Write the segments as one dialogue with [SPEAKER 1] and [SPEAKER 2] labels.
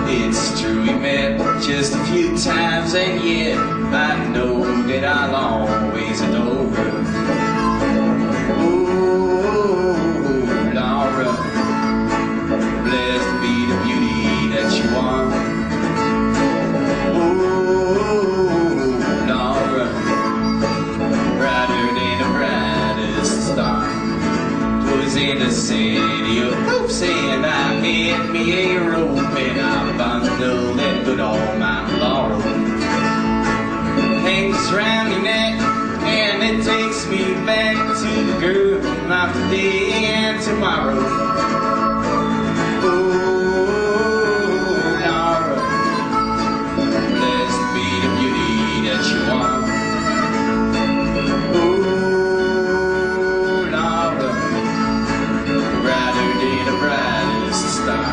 [SPEAKER 1] It's true we met just a few times, and yet I know that I'll always adore her. Oh, Laura, blessed be the beauty that you are. Oh, Laura, brighter than the brightest star. 'Twas in the city of hopes, and I had me a rope, and I bundled that good old Mount Laurel. Hangs round your neck, and it takes me back to the girl of today and tomorrow. Oh, Laura, blessed be the beauty that you are. Oh, Laura, brighter than the brightest star.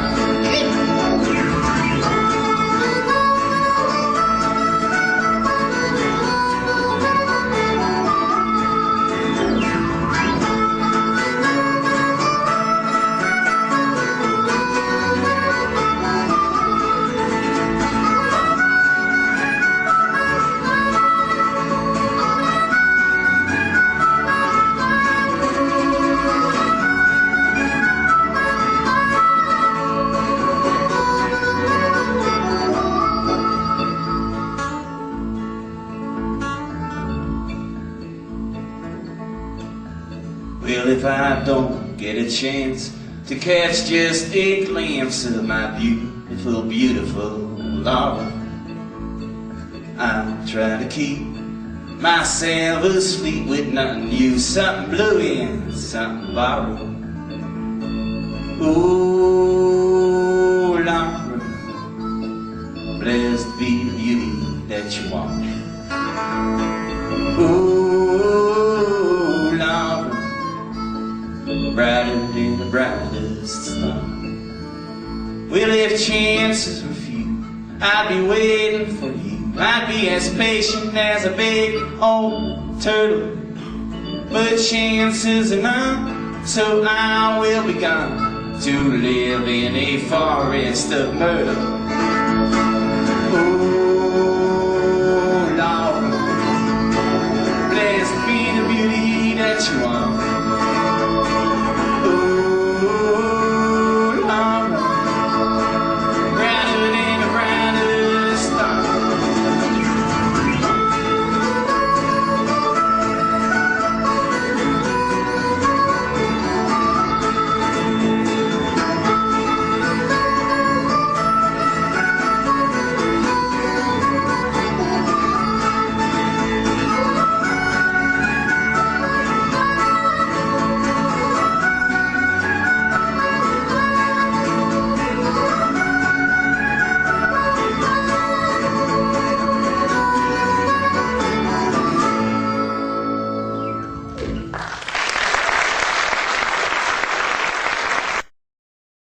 [SPEAKER 1] Well, if I don't get a chance to catch just a glimpse of my beautiful, beautiful Laura, I'll try to keep myself asleep with nothing new, something blue and something borrowed. Oh, Laura, blessed be the beauty that you are. Oh, brighter than the brightest star. Well, if chances were few, I'd be waiting for you. I'd be as patient as a big old turtle. But chances are none, so I will be gone to live in a forest of myrtle. Oh,